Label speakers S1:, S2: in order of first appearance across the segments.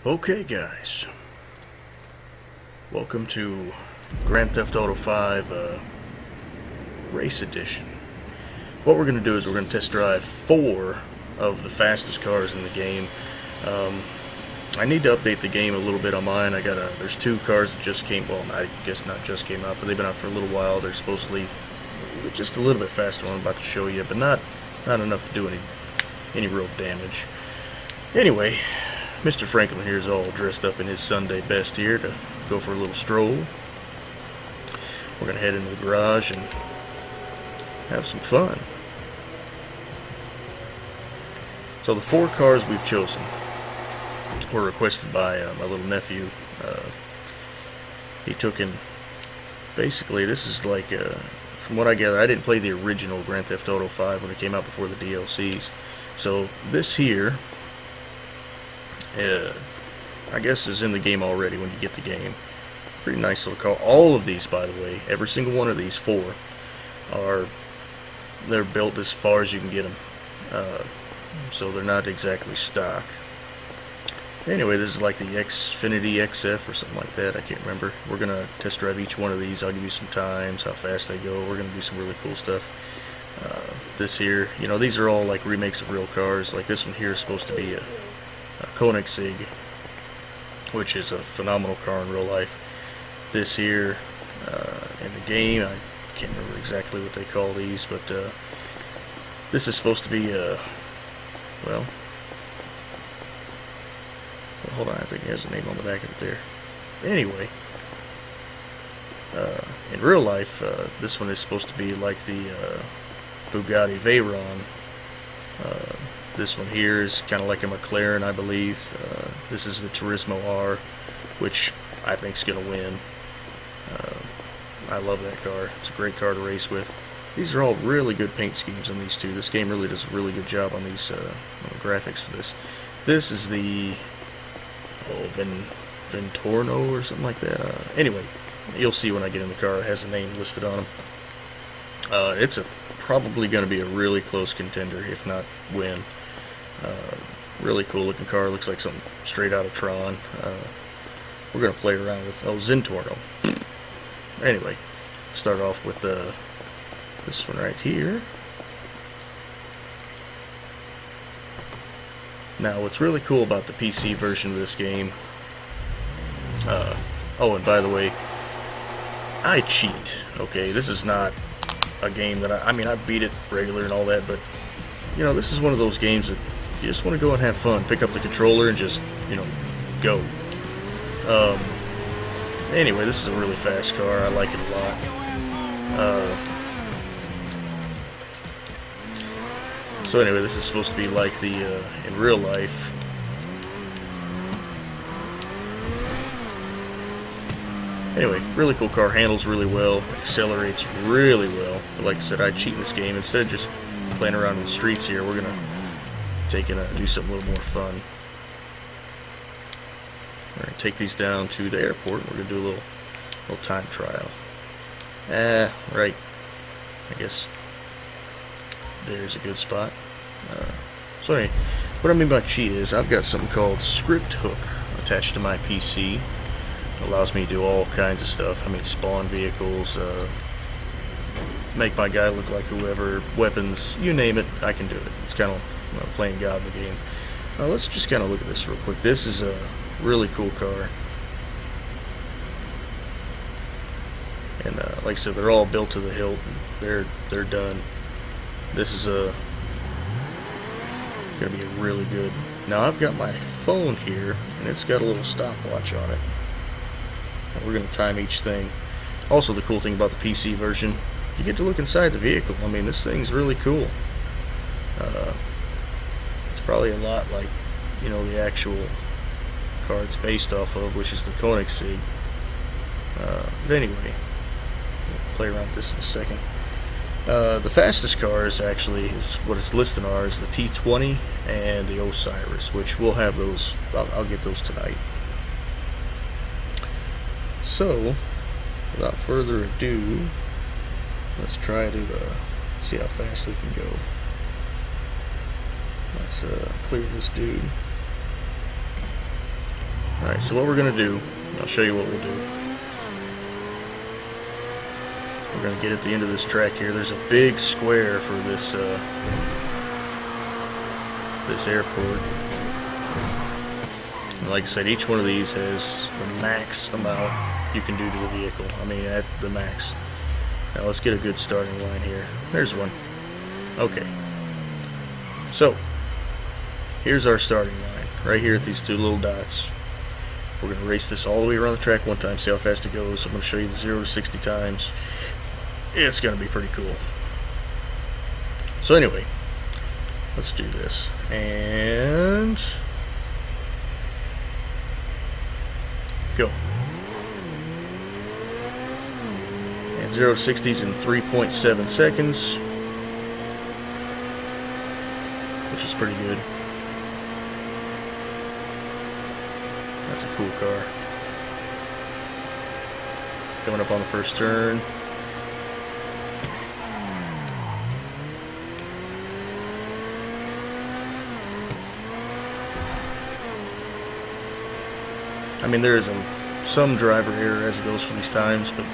S1: Okay guys, welcome to Grand Theft Auto 5 Race Edition. What we're going to do is we're going to test drive 4 of the fastest cars in the game. I need to update the game a little bit on mine. There's 2 cars that just came, well I guess not just came out, but they've been out for a little while. They're supposedly just a little bit faster than I'm about to show you, but not enough to do any real damage. Anyway, Mr. Franklin here is all dressed up in his Sunday best here to go for a little stroll. We're going to head into the garage and have some fun. So the 4 cars we've chosen were requested by my little nephew. He took in, basically this is like, from what I gather, I didn't play the original Grand Theft Auto 5 when it came out before the DLCs. So this here, I guess is in the game already when you get the game. Pretty nice little car. All of these, by the way, every single one of these 4 they're built as far as you can get them. So they're not exactly stock. Anyway, this is like the Xfinity XF or something like that. I can't remember. We're going to test drive each one of these. I'll give you some times, how fast they go. We're going to do some really cool stuff. This here, you know, these are all like remakes of real cars. Like this one here is supposed to be a Konigsiegg, which is a phenomenal car in real life. This here, in the game, I can't remember exactly what they call these, but this is supposed to be well, hold on, I think it has a name on the back of it there. Anyway, in real life, this one is supposed to be like the Bugatti Veyron. This one here is kind of like a McLaren, I believe. This is the Turismo R, which I think is going to win. I love that car. It's a great car to race with. These are all really good paint schemes on these 2. This game really does a really good job on these on the graphics for this. This is the Ventorno or something like that. Anyway, you'll see when I get in the car. It has the name listed on them. It's probably going to be a really close contender, if not win. Really cool looking car. Looks like something straight out of Tron. We're going to play around with Zentorno. Anyway, start off with this one right here. Now, what's really cool about the PC version of this game, oh, and by the way, I cheat, okay? This is not a game that I mean, I beat it regular and all that, but, you know, this is one of those games that you just want to go and have fun. Pick up the controller and just, you know, go. Anyway, this is a really fast car. I like it a lot. So anyway, this is supposed to be like the, in real life. Anyway, really cool car. Handles really well. Accelerates really well. But like I said, I cheat in this game. Instead of just playing around in the streets here, we're going to take and do something a little more fun. We're going to take these down to the airport. We're going to do a little time trial. Right. I guess there's a good spot. So anyway, what I mean by cheat is I've got something called Script Hook attached to my PC. It allows me to do all kinds of stuff. I mean, spawn vehicles, make my guy look like whoever, weapons, you name it, I can do it. It's kind of playing God in the game. Let's just kind of look at this real quick. This is a really cool car. And like I said, they're all built to the hilt. They're done. This is going to be a really good. Now I've got my phone here, and it's got a little stopwatch on it. And we're going to time each thing. Also, the cool thing about the PC version, you get to look inside the vehicle. I mean, this thing's really cool. It's probably a lot like, you know, the actual car it's based off of, which is the Konigsiegg. But anyway, we'll play around with this in a second. The fastest cars actually is what it's listed on is the T20 and the Osiris, which we'll have those. I'll get those tonight. So, without further ado, let's try to see how fast we can go. Let's clear this dude. Alright, so what we're going to do, I'll show you what we'll do. We're going to get at the end of this track here. There's a big square for this this airport. And like I said, each one of these has the max amount you can do to the vehicle. I mean, at the max. Now let's get a good starting line here. There's one. Okay. So, here's our starting line. Right here at these two little dots. We're going to race this all the way around the track one time, see how fast it goes. I'm going to show you the 0 to 60 times. It's going to be pretty cool. So anyway, let's do this. And go. And 0 to 60s in 3.7 seconds, which is pretty good. That's a cool car. Coming up on the first turn. I mean, there is some driver error as it goes for these times, but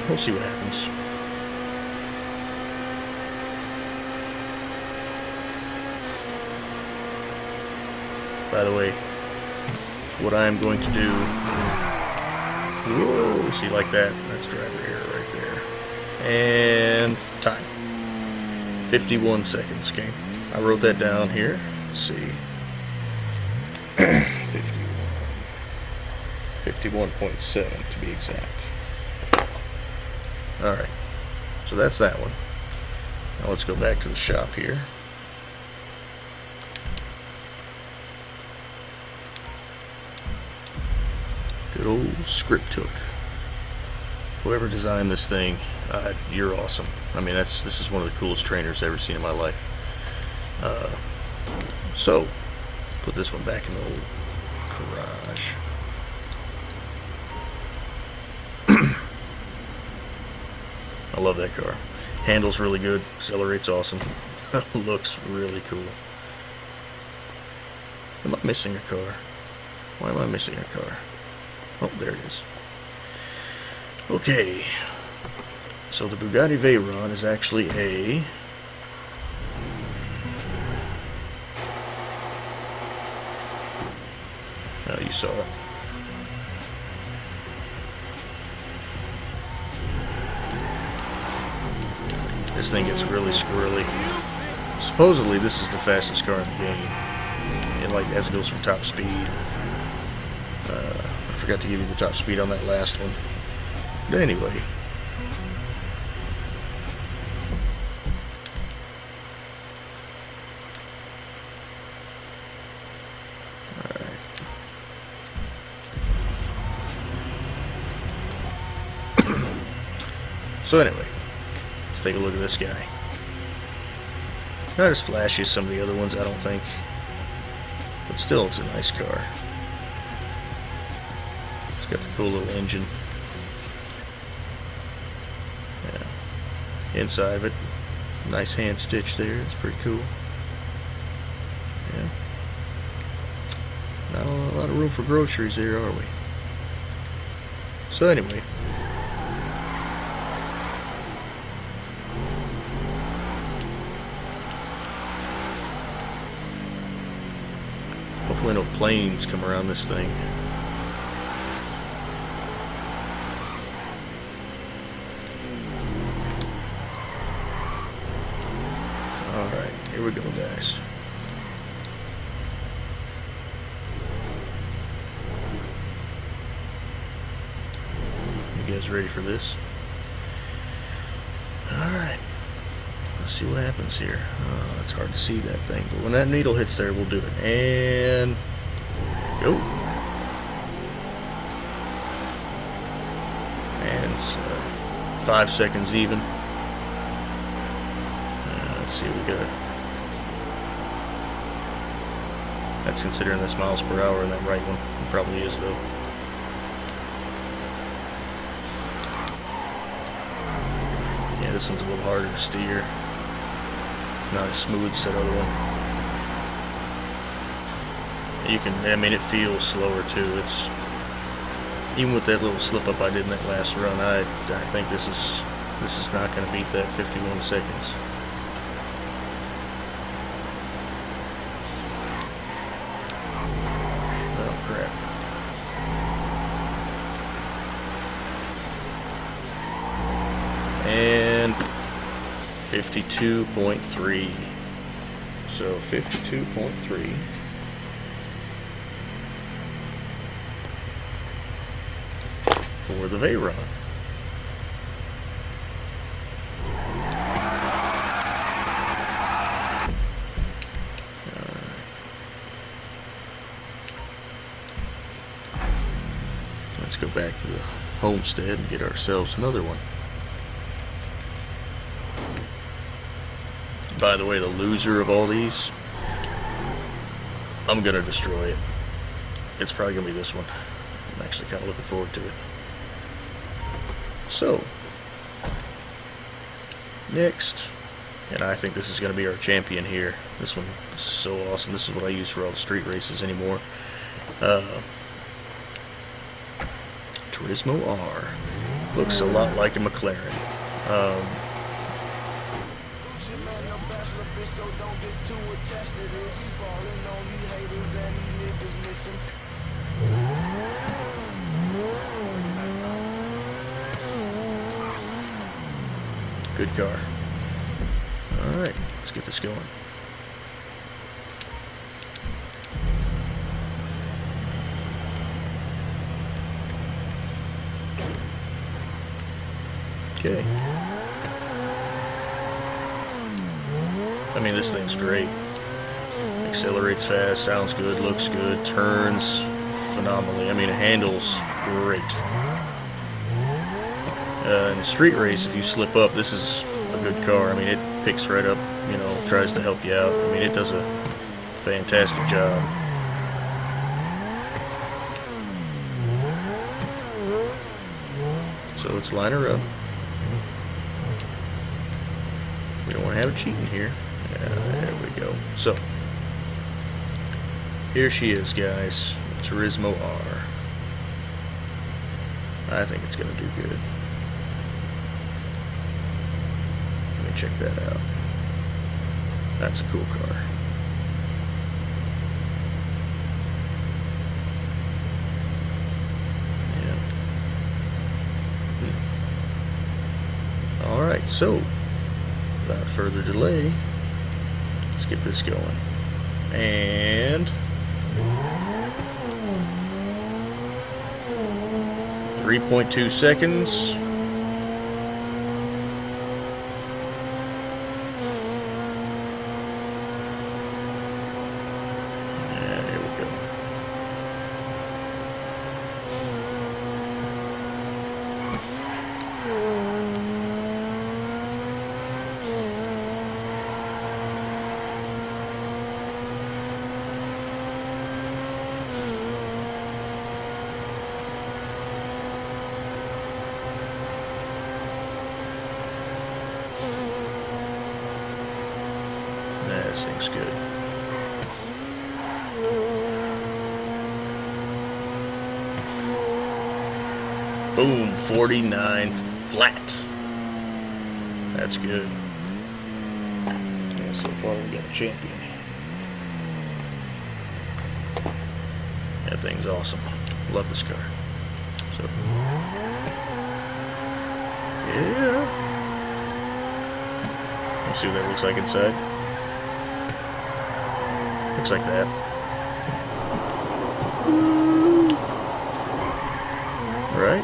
S1: we'll see what happens. By the way, what I'm going to do, whoa, see, like that, that's driver error right there. And time, 51 seconds, okay? I wrote that down here, let's see, 51.7 to be exact. Alright, so that's that one. Now let's go back to the shop here. Good old script hook. Whoever designed this thing, you're awesome. I mean, this is one of the coolest trainers I've ever seen in my life. So, put this one back in the old garage. I love that car. Handles really good. Accelerates awesome. Looks really cool. Am I missing a car? Why am I missing a car? Oh, there it is. Okay. So the Bugatti Veyron is actually a... Oh, you saw it. This thing gets really squirrely. Supposedly, this is the fastest car in the game. And like as it goes for top speed. I forgot to give you the top speed on that last one. But anyway. Alright. So anyway. Let's take a look at this guy. Not as flashy as some of the other ones, I don't think. But still, it's a nice car. It's got the cool little engine. Yeah. Inside of it, nice hand stitch there. It's pretty cool. Yeah. Not a lot of room for groceries here, are we? So anyway. Hopefully no planes come around this thing. Alright, here we go, guys. You guys ready for this? Alright. Let's see what happens here. Oh, it's hard to see that thing, but when that needle hits there, we'll do it. And go. And it's 5 seconds even. Let's see, we got. That's considering that's miles per hour in that right one. It probably is though. Yeah, this one's a little harder to steer. Not as smooth as that other one. You can, I mean, it feels slower too. It's, even with that little slip up I did in that last run, I think this is not going to beat that 51 seconds. Oh crap. And 52.3. So 52.3. For the Veyron. Let's go back to the homestead and get ourselves another one. By the way, the loser of all these, I'm gonna destroy it. It's probably gonna be this one. I'm actually kind of looking forward to it. So, next, and I think this is going to be our champion here. This one is so awesome. This is what I use for all the street races anymore. Turismo R. Looks a lot like a McLaren. Good car. Alright, let's get this going. Okay. I mean, this thing's great. Accelerates fast, sounds good, looks good, turns phenomenally. I mean, it handles great. In a street race, if you slip up, this is a good car. I mean, it picks right up, you know, tries to help you out. I mean, it does a fantastic job. So let's line her up. We don't want to have it cheating here. There we go. So, here she is, guys. Turismo R. I think it's going to do good. Let me check that out. That's a cool car. Yeah. Alright, so without further delay, let's get this going. And 3.2 seconds. Yeah, here we go. This thing's good. Boom, 49 flat. That's good. Yeah, so far we got a champion. That thing's awesome. Love this car. So, yeah. Let's see what that looks like inside. Looks like that. Right?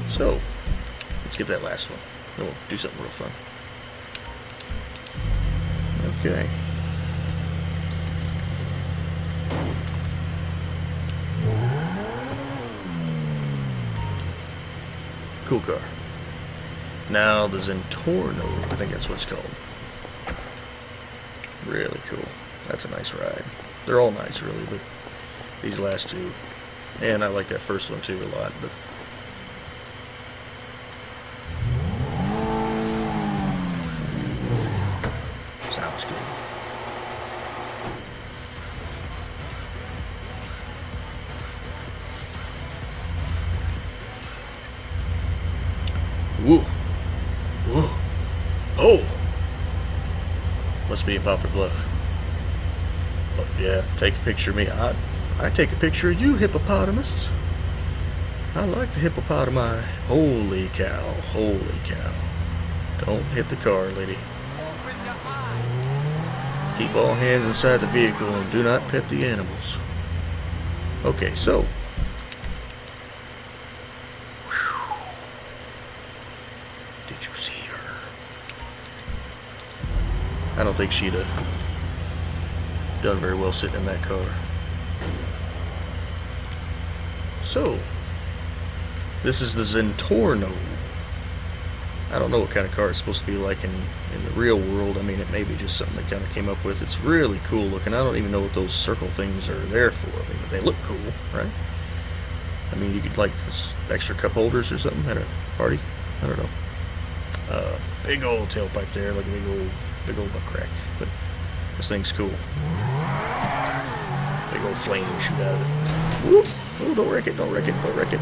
S1: So, let's get that last one. Then we'll do something real fun. Okay. Cool car. Now the Zentorno, I think that's what it's called. Really cool. That's a nice ride. They're all nice, really, but these last two, and I like that first one too a lot. But sounds good. must be in Poplar Bluff. Oh, yeah, take a picture of me. I take a picture of you, hippopotamus. I like the hippopotami. Holy cow, holy cow. Don't hit the car, lady. Keep all hands inside the vehicle and do not pet the animals. Okay, so. Whew. Did you see her? I don't think she'd have done very well sitting in that car. So, this is the Zentorno. I don't know what kind of car it's supposed to be like in the real world. I mean, it may be just something they kind of came up with. It's really cool looking. I don't even know what those circle things are there for. I mean, but they look cool, right? I mean, you could like this extra cup holders or something at a party. I don't know. Big old tailpipe there, like a big old butt crack. But this thing's cool. Big old flame shoot out of it. Whoop! Oh, don't wreck it! Don't wreck it! Don't wreck it!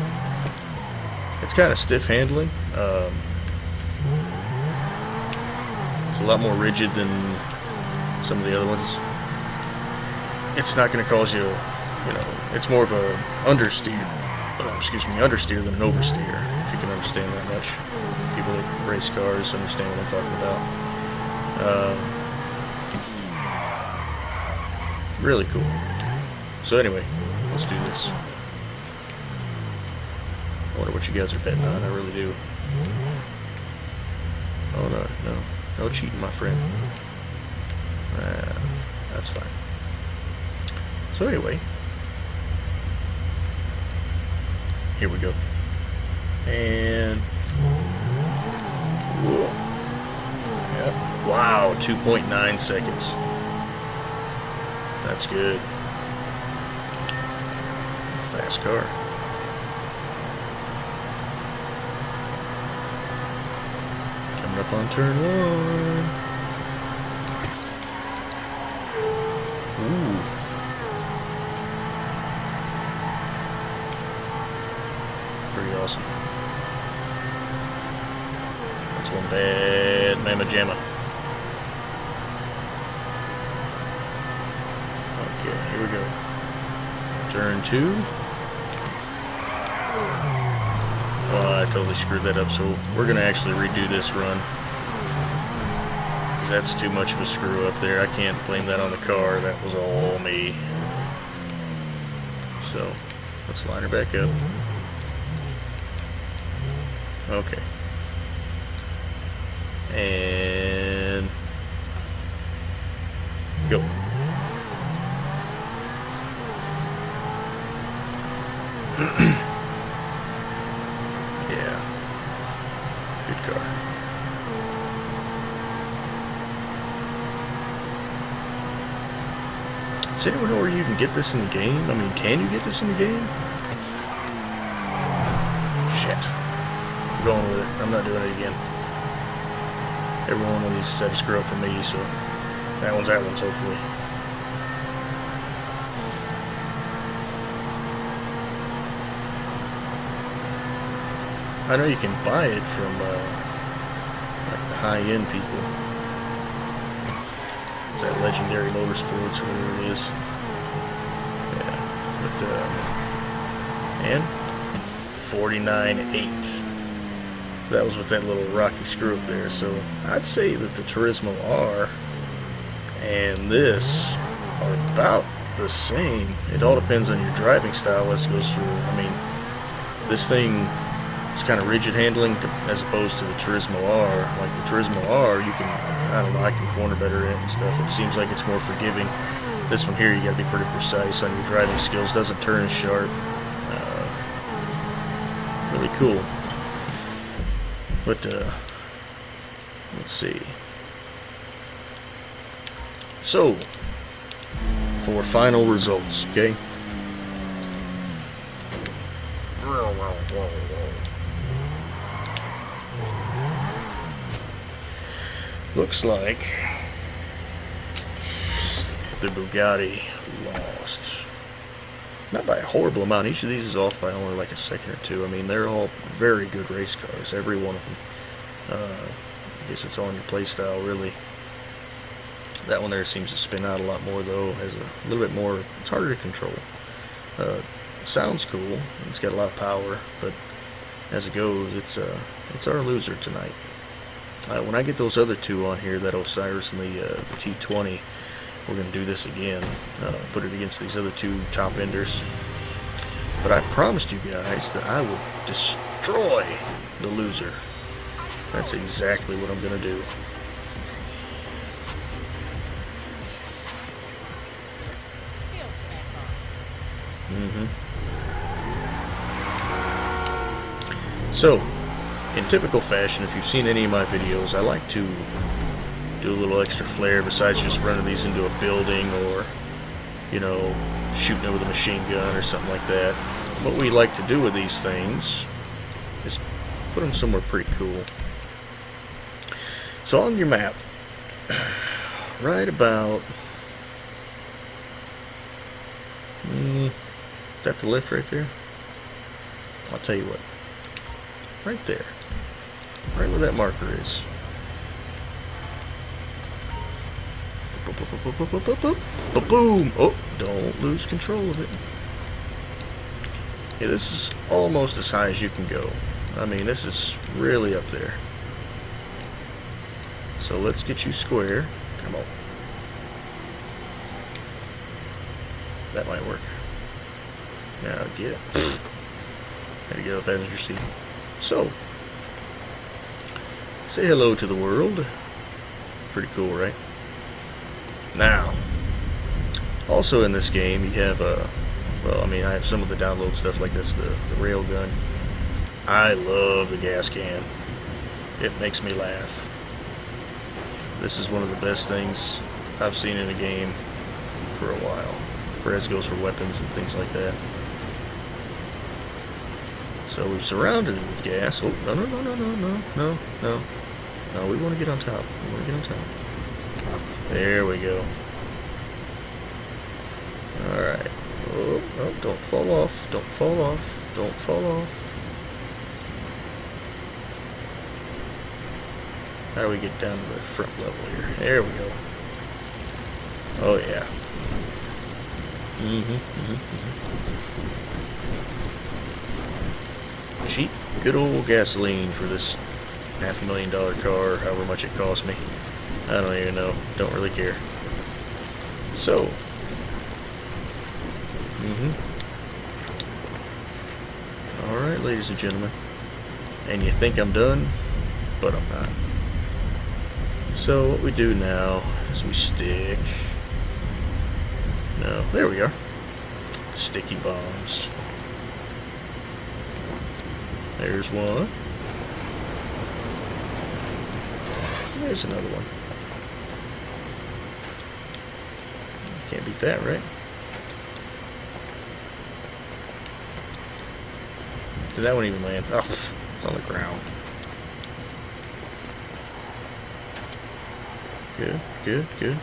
S1: It's kind of stiff handling. It's a lot more rigid than some of the other ones. It's not going to cause you, it's more of a understeer than an oversteer, if you can understand that much. People that race cars understand what I'm talking about. Really cool. So anyway, let's do this. I wonder what you guys are betting on. I really do. Oh no cheating, my friend. That's fine. So anyway, here we go. And whoa. Yep. Wow, 2.9 seconds. That's good. Fast car. Up on turn 1. Ooh. Pretty awesome. That's one bad mamma jamma. Okay, here we go. Turn 2. Oh, I totally screwed that up, so we're going to actually redo this run. Because that's too much of a screw up there. I can't blame that on the car. That was all me. So, let's line her back up. Okay. And go. Does anyone know where you can get this in the game? I mean, can you get this in the game? Shit. I'm going with it. I'm not doing it again. Every one of these has had a screw up for me, so that one's, hopefully. I know you can buy it from like the high-end people. Is that Legendary Motorsports or whatever it is? Yeah, but and 49.8. That was with that little rocky screw up there. So I'd say that the Turismo R and this are about the same. It all depends on your driving style as it goes through. I mean, this thing is kind of rigid handling as opposed to the Turismo R. Like the Turismo R, you can, I don't know, I can corner better in it and stuff. It seems like it's more forgiving. This one here, you got to be pretty precise on your driving skills. Doesn't turn as sharp. Really cool. But let's see. So, for final results, okay? Looks like the Bugatti lost. Not by a horrible amount. Each of these is off by only like a second or two. I mean, they're all very good race cars, every one of them. I guess it's on your play style, really. That one there seems to spin out a lot more though, has a little bit more, it's harder to control. Sounds cool, it's got a lot of power, but as it goes, it's our loser tonight. When I get those other two on here, that Osiris and the T20, we're going to do this again, put it against these other two top enders. But I promised you guys that I would destroy the loser. That's exactly what I'm going to do. So, in typical fashion, if you've seen any of my videos, I like to do a little extra flair besides just running these into a building or, you know, shooting it with a machine gun or something like that. What we like to do with these things is put them somewhere pretty cool. So on your map, right about, is that the lift right there? I'll tell you what, right there, right where that marker is. Boom! Oh, don't lose control of it. Yeah, this is almost as high as you can go. I mean, this is really up there. So let's get you square. Come on. That might work. Now get it. Gotta get up passenger seat. So, say hello to the world. Pretty cool, right? Now, also in this game, you have well, I mean, I have some of the download stuff, like that's the rail gun. I love the gas can. It makes me laugh. This is one of the best things I've seen in a game for a while. For as goes for weapons and things like that. So we've surrounded it with gas. Oh, no, we want to get on top. We want to get on top. There we go. Alright. Oh, oh, don't fall off. Don't fall off. Don't fall off. How do we get down to the front level here? There we go. Oh, yeah. Cheap, good old gasoline for this $500,000 car, however much it cost me. I don't even know. Don't really care. So. Alright, ladies and gentlemen. And you think I'm done, but I'm not. So what we do now is we stick. No, there we are. Sticky bombs. There's one. There's another one. Can't beat that, right? Did that one even land? Oh, it's on the ground. Good, good, good.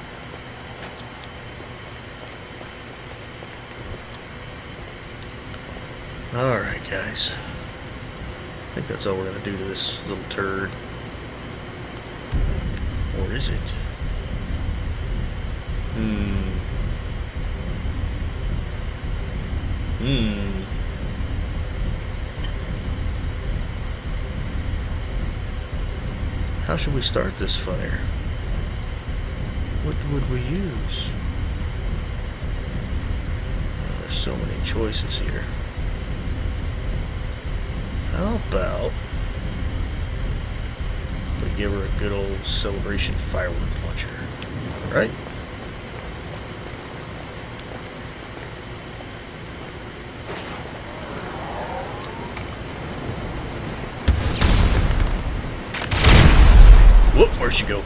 S1: Alright, guys. I think that's all we're going to do to this little turd. Or is it? How should we start this fire? What would we use? Oh, there's so many choices here. How about we give her a good old celebration firework launcher, right? Whoop, where'd she go?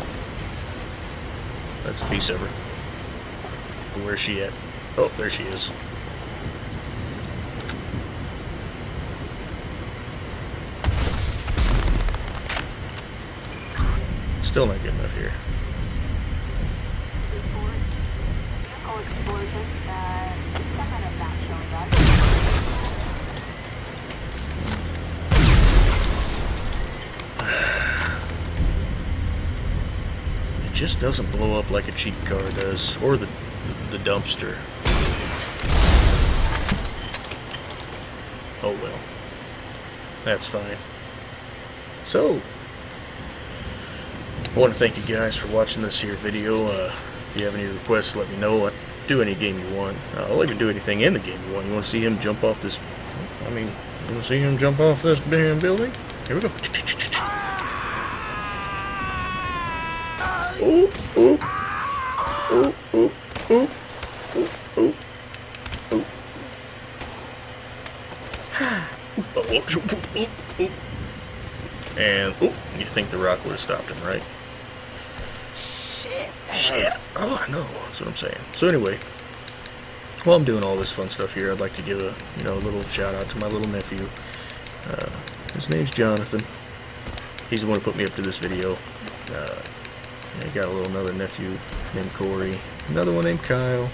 S1: That's a piece of her. But where's she at? Oh, there she is. Still not good enough here. just doesn't blow up like a cheap car does, or the dumpster. Oh well, that's fine. So, I want to thank you guys for watching this here video. If you have any requests, let me know. I'll do any game you want. I'll even do anything in the game you want. You want to see him jump off this? I mean, you want to see him jump off this damn building? Here we go. Ooh, ooh, ooh, ooh, ooh, ooh, ooh, ooh. And, oh, you think the rock would have stopped him, right? Shit. Oh, I know. That's what I'm saying. So anyway, while I'm doing all this fun stuff here, I'd like to give a little shout out to my little nephew. His name's Jonathan. He's the one who put me up to this video. I got another nephew named Corey, another one named Kyle,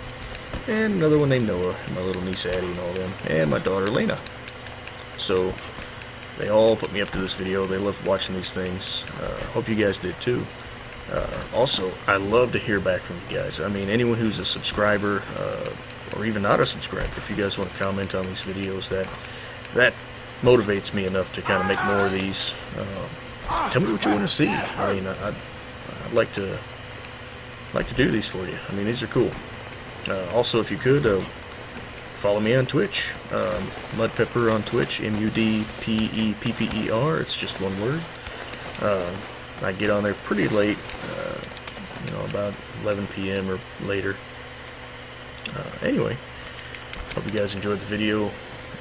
S1: and another one named Noah, and my little niece Addie and all them, and my daughter Lena. So they all put me up to this video. They love watching these things. Hope you guys did too. Also, I love to hear back from you guys. I mean, anyone who's a subscriber, or even not a subscriber, if you guys want to comment on these videos, that motivates me enough to kind of make more of these. Tell me what you want to see. I mean, I'd like to do these for you. I mean, these are cool. Also, if you could, follow me on Twitch. Mudpepper on Twitch, MUDPEPPER. It's just one word. I get on there pretty late, about 11 p.m. or later. Anyway, hope you guys enjoyed the video. I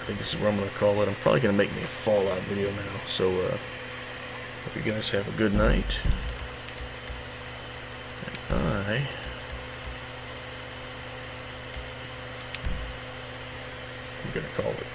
S1: think this is what I'm going to call it. I'm probably going to make me a Fallout video now. So, hope you guys have a good night. And I'm going to call it